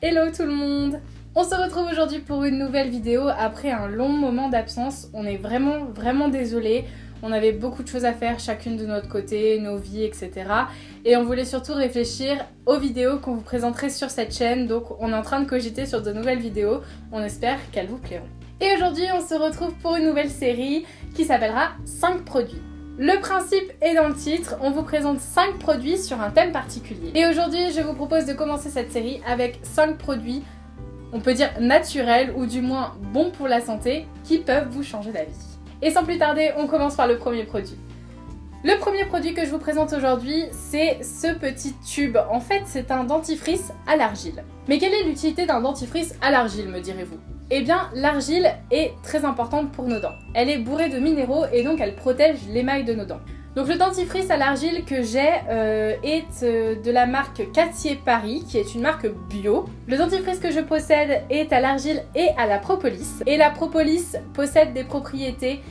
Hello tout le monde! On se retrouve aujourd'hui pour une nouvelle vidéo après un long moment d'absence. On est vraiment désolé. On avait beaucoup de choses à faire chacune de notre côté, nos vies, etc. Et on voulait surtout réfléchir aux vidéos qu'on vous présenterait sur cette chaîne. Donc on est en train de cogiter sur de nouvelles vidéos. On espère qu'elles vous plairont. Et aujourd'hui on se retrouve pour une nouvelle série qui s'appellera 5 produits. Le principe est dans le titre, on vous présente 5 produits sur un thème particulier. Et aujourd'hui je vous propose de commencer cette série avec 5 produits, on peut dire naturels ou du moins bons pour la santé, qui peuvent vous changer la vie. Et sans plus tarder, on commence par le premier produit. Le premier produit que je vous présente aujourd'hui, c'est ce petit tube. En fait, c'est un dentifrice à l'argile. Mais quelle est l'utilité d'un dentifrice à l'argile, me direz-vous ? Eh bien, l'argile est très importante pour nos dents. Elle est bourrée de minéraux et donc elle protège l'émail de nos dents. Donc le dentifrice à l'argile que j'ai est de la marque Cattier Paris, qui est une marque bio. Le dentifrice que je possède est à l'argile et à la propolis. Et la propolis possède des propriétés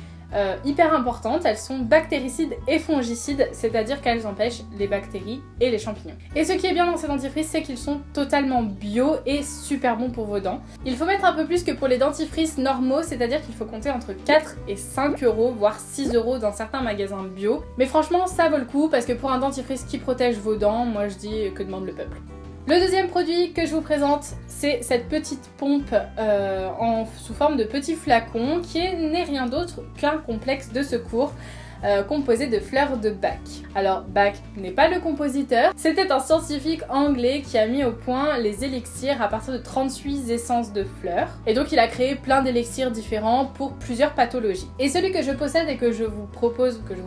hyper importantes. Elles sont bactéricides et fongicides, c'est-à-dire qu'elles empêchent les bactéries et les champignons. Et ce qui est bien dans ces dentifrices, c'est qu'ils sont totalement bio et super bons pour vos dents. Il faut mettre un peu plus que pour les dentifrices normaux, c'est-à-dire qu'il faut compter entre 4 et 5 euros, voire 6 euros dans certains magasins bio. Mais franchement, ça vaut le coup parce que pour un dentifrice qui protège vos dents, moi je dis que demande le peuple. Le deuxième produit que je vous présente, c'est cette petite pompe sous forme de petit flacon qui n'est rien d'autre qu'un complexe de secours composé de fleurs de Bach. Alors Bach n'est pas le compositeur, c'était un scientifique anglais qui a mis au point les élixirs à partir de 38 essences de fleurs. Et donc il a créé plein d'élixirs différents pour plusieurs pathologies. Et celui que je possède et que je vous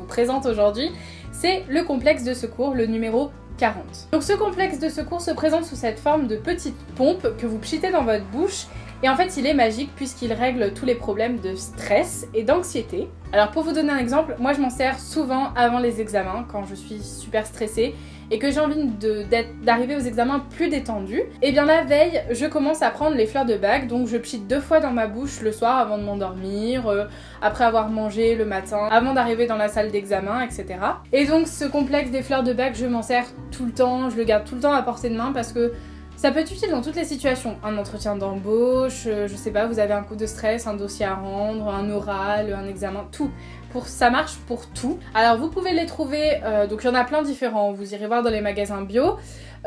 présente aujourd'hui, c'est le complexe de secours, le numéro 40. Donc ce complexe de secours se présente sous cette forme de petite pompe que vous pchitez dans votre bouche et en fait il est magique puisqu'il règle tous les problèmes de stress et d'anxiété. Alors pour vous donner un exemple, moi je m'en sers souvent avant les examens quand je suis super stressée et que j'ai envie d'arriver aux examens plus détendue. Et bien la veille, je commence à prendre les fleurs de Bach, donc je pchite 2 fois dans ma bouche le soir avant de m'endormir, après avoir mangé le matin, avant d'arriver dans la salle d'examen, etc. Et donc ce complexe des fleurs de Bach, je m'en sers tout le temps, je le garde tout le temps à portée de main parce que ça peut être utile dans toutes les situations. Un entretien d'embauche, je sais pas, vous avez un coup de stress, un dossier à rendre, un oral, un examen, tout. Ça marche pour tout. Alors vous pouvez les trouver, donc il y en a plein différents, vous irez voir dans les magasins bio.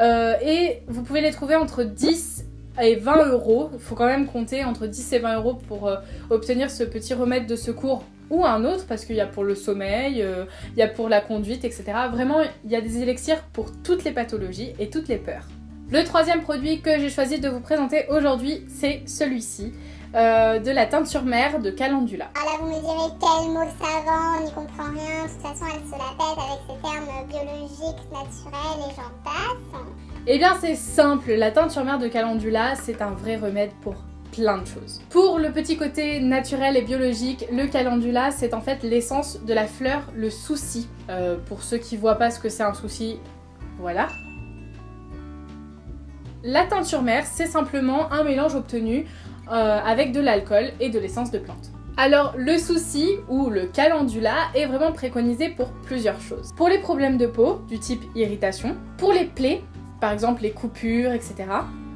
Et vous pouvez les trouver entre 10 et 20 euros. Il faut quand même compter entre 10 et 20 euros pour obtenir ce petit remède de secours ou un autre, parce qu'il y a pour le sommeil, il y a pour la conduite, etc. Vraiment, il y a des élixirs pour toutes les pathologies et toutes les peurs. Le troisième produit que j'ai choisi de vous présenter aujourd'hui, c'est celui-ci, de la teinture mère de Calendula. Ah là vous me direz quel mot savant, on n'y comprend rien, de toute façon elle se la pète avec ses termes biologiques, naturels et j'en passe. Eh bien c'est simple, la teinture mère de Calendula, c'est un vrai remède pour plein de choses. Pour le petit côté naturel et biologique, le Calendula, c'est en fait l'essence de la fleur, le souci. Pour ceux qui voient pas ce que c'est un souci, voilà. La teinture mère, c'est simplement un mélange obtenu avec de l'alcool et de l'essence de plante. Alors le souci ou le calendula est vraiment préconisé pour plusieurs choses. Pour les problèmes de peau du type irritation, pour les plaies, par exemple les coupures, etc.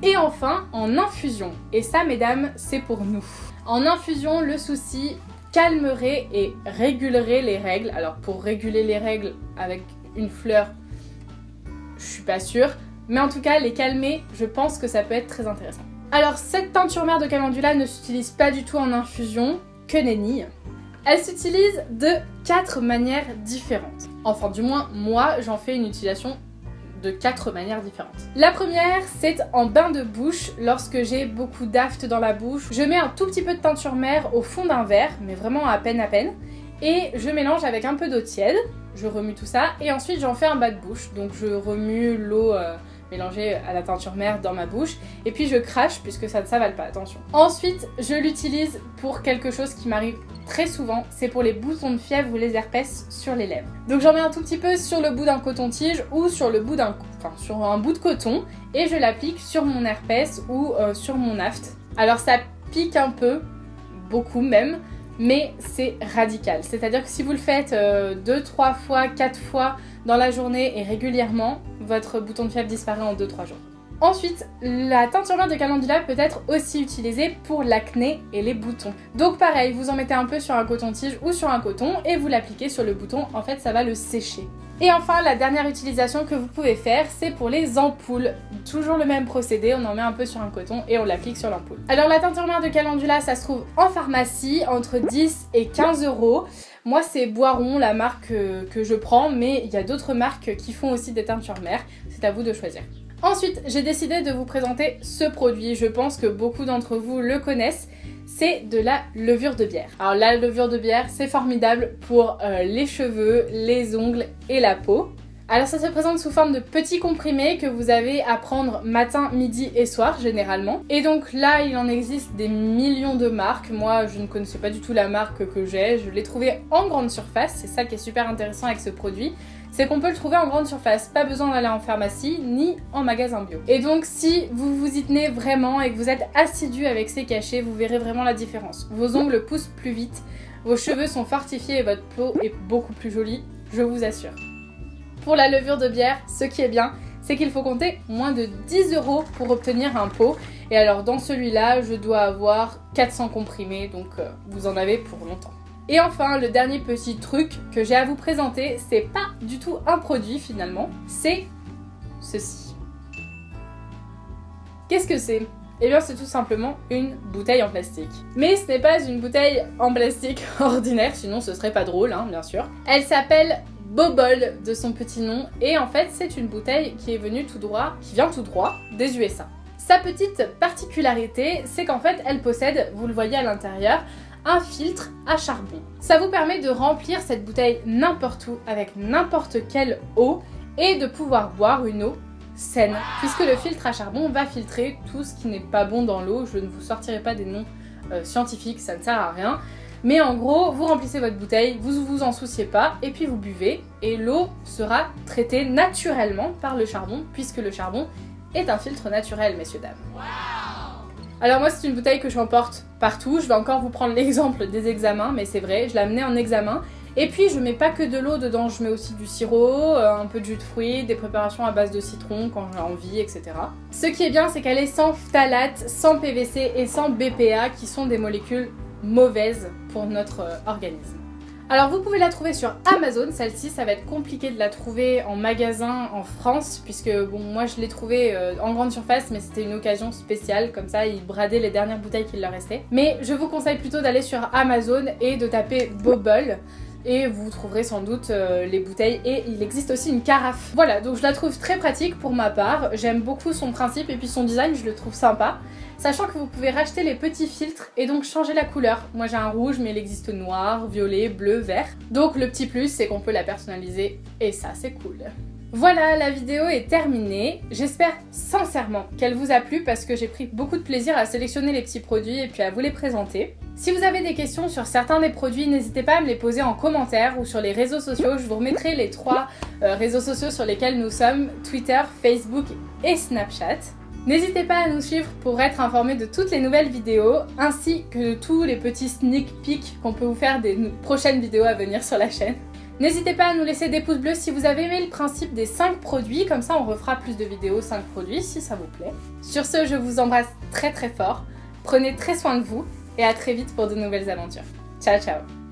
Et enfin en infusion. Et ça mesdames, c'est pour nous. En infusion, le souci calmerait et régulerait les règles. Alors pour réguler les règles avec une fleur, je suis pas sûre. Mais en tout cas, les calmer, je pense que ça peut être très intéressant. Alors, cette teinture mère de Calendula ne s'utilise pas du tout en infusion, que nenni. Elle s'utilise de 4 manières différentes. Enfin, du moins, moi, j'en fais une utilisation de 4 manières différentes. La première, c'est en bain de bouche. Lorsque j'ai beaucoup d'aft dans la bouche, je mets un tout petit peu de teinture mère au fond d'un verre, mais vraiment à peine, et je mélange avec un peu d'eau tiède. Je remue tout ça, et ensuite j'en fais un bas de bouche. Donc je remue l'eau mélangée à la teinture mère dans ma bouche et puis je crache puisque ça ne s'avale pas, attention. Ensuite je l'utilise pour quelque chose qui m'arrive très souvent, c'est pour les boutons de fièvre ou les herpès sur les lèvres. Donc j'en mets un tout petit peu sur le bout d'un coton-tige ou sur un bout de coton et je l'applique sur mon herpès ou sur mon aft. Alors ça pique un peu, beaucoup même, mais c'est radical. C'est-à-dire que si vous le faites 2, 3 fois, 4 fois dans la journée et régulièrement, votre bouton de fièvre disparaît en 2-3 jours. Ensuite, la teinture mère de calendula peut être aussi utilisée pour l'acné et les boutons. Donc pareil, vous en mettez un peu sur un coton-tige ou sur un coton et vous l'appliquez sur le bouton, en fait ça va le sécher. Et enfin, la dernière utilisation que vous pouvez faire, c'est pour les ampoules. Toujours le même procédé, on en met un peu sur un coton et on l'applique sur l'ampoule. Alors la teinture mère de calendula, ça se trouve en pharmacie, entre 10 et 15 €. Moi c'est Boiron, la marque que je prends, mais il y a d'autres marques qui font aussi des teintures mères, c'est à vous de choisir. Ensuite, j'ai décidé de vous présenter ce produit, je pense que beaucoup d'entre vous le connaissent. C'est de la levure de bière. Alors la levure de bière, c'est formidable pour les cheveux, les ongles et la peau. Alors ça se présente sous forme de petits comprimés que vous avez à prendre matin, midi et soir généralement. Et donc là, il en existe des millions de marques. Moi, je ne connaissais pas du tout la marque que j'ai. Je l'ai trouvé en grande surface. C'est ça qui est super intéressant avec ce produit. C'est qu'on peut le trouver en grande surface, pas besoin d'aller en pharmacie ni en magasin bio. Et donc si vous vous y tenez vraiment et que vous êtes assidu avec ces cachets, vous verrez vraiment la différence. Vos ongles poussent plus vite, vos cheveux sont fortifiés et votre peau est beaucoup plus jolie, je vous assure. Pour la levure de bière, ce qui est bien, c'est qu'il faut compter moins de 10 € pour obtenir un pot. Et alors dans celui-là, je dois avoir 400 comprimés, donc vous en avez pour longtemps. Et enfin, le dernier petit truc que j'ai à vous présenter, c'est pas du tout un produit finalement, c'est ceci. Qu'est-ce que c'est ? Eh bien c'est tout simplement une bouteille en plastique. Mais ce n'est pas une bouteille en plastique ordinaire, sinon ce serait pas drôle, hein, bien sûr. Elle s'appelle Bobble de son petit nom, et en fait c'est une bouteille qui vient tout droit des USA. Sa petite particularité, c'est qu'en fait elle possède, vous le voyez à l'intérieur, un filtre à charbon. Ça vous permet de remplir cette bouteille n'importe où avec n'importe quelle eau et de pouvoir boire une eau saine, puisque le filtre à charbon va filtrer tout ce qui n'est pas bon dans l'eau. Je ne vous sortirai pas des noms scientifiques, ça ne sert à rien. Mais en gros, vous remplissez votre bouteille, vous vous en souciez pas, et puis vous buvez, et l'eau sera traitée naturellement par le charbon, puisque le charbon est un filtre naturel, messieurs, dames. Alors moi c'est une bouteille que j'emporte partout, je vais encore vous prendre l'exemple des examens, mais c'est vrai, je l'amenais en examen. Et puis je mets pas que de l'eau dedans, je mets aussi du sirop, un peu de jus de fruits, des préparations à base de citron quand j'ai envie, etc. Ce qui est bien, c'est qu'elle est sans phtalate, sans PVC et sans BPA, qui sont des molécules mauvaises pour notre organisme. Alors vous pouvez la trouver sur Amazon, celle-ci, ça va être compliqué de la trouver en magasin en France, puisque bon, moi je l'ai trouvée en grande surface, mais c'était une occasion spéciale, comme ça ils bradaient les dernières bouteilles qu'il leur restait. Mais je vous conseille plutôt d'aller sur Amazon et de taper Bobble, et vous trouverez sans doute les bouteilles, et il existe aussi une carafe. Voilà, donc je la trouve très pratique pour ma part, j'aime beaucoup son principe et puis son design, je le trouve sympa. Sachant que vous pouvez racheter les petits filtres et donc changer la couleur. Moi j'ai un rouge, mais il existe noir, violet, bleu, vert. Donc le petit plus, c'est qu'on peut la personnaliser et ça c'est cool. Voilà, la vidéo est terminée. J'espère sincèrement qu'elle vous a plu parce que j'ai pris beaucoup de plaisir à sélectionner les petits produits et puis à vous les présenter. Si vous avez des questions sur certains des produits, n'hésitez pas à me les poser en commentaire ou sur les réseaux sociaux. Je vous remettrai les 3 réseaux sociaux sur lesquels nous sommes, Twitter, Facebook et Snapchat. N'hésitez pas à nous suivre pour être informé de toutes les nouvelles vidéos, ainsi que de tous les petits sneak peeks qu'on peut vous faire des prochaines vidéos à venir sur la chaîne. N'hésitez pas à nous laisser des pouces bleus si vous avez aimé le principe des 5 produits, comme ça on refera plus de vidéos 5 produits si ça vous plaît. Sur ce, je vous embrasse très très fort, prenez très soin de vous et à très vite pour de nouvelles aventures. Ciao ciao.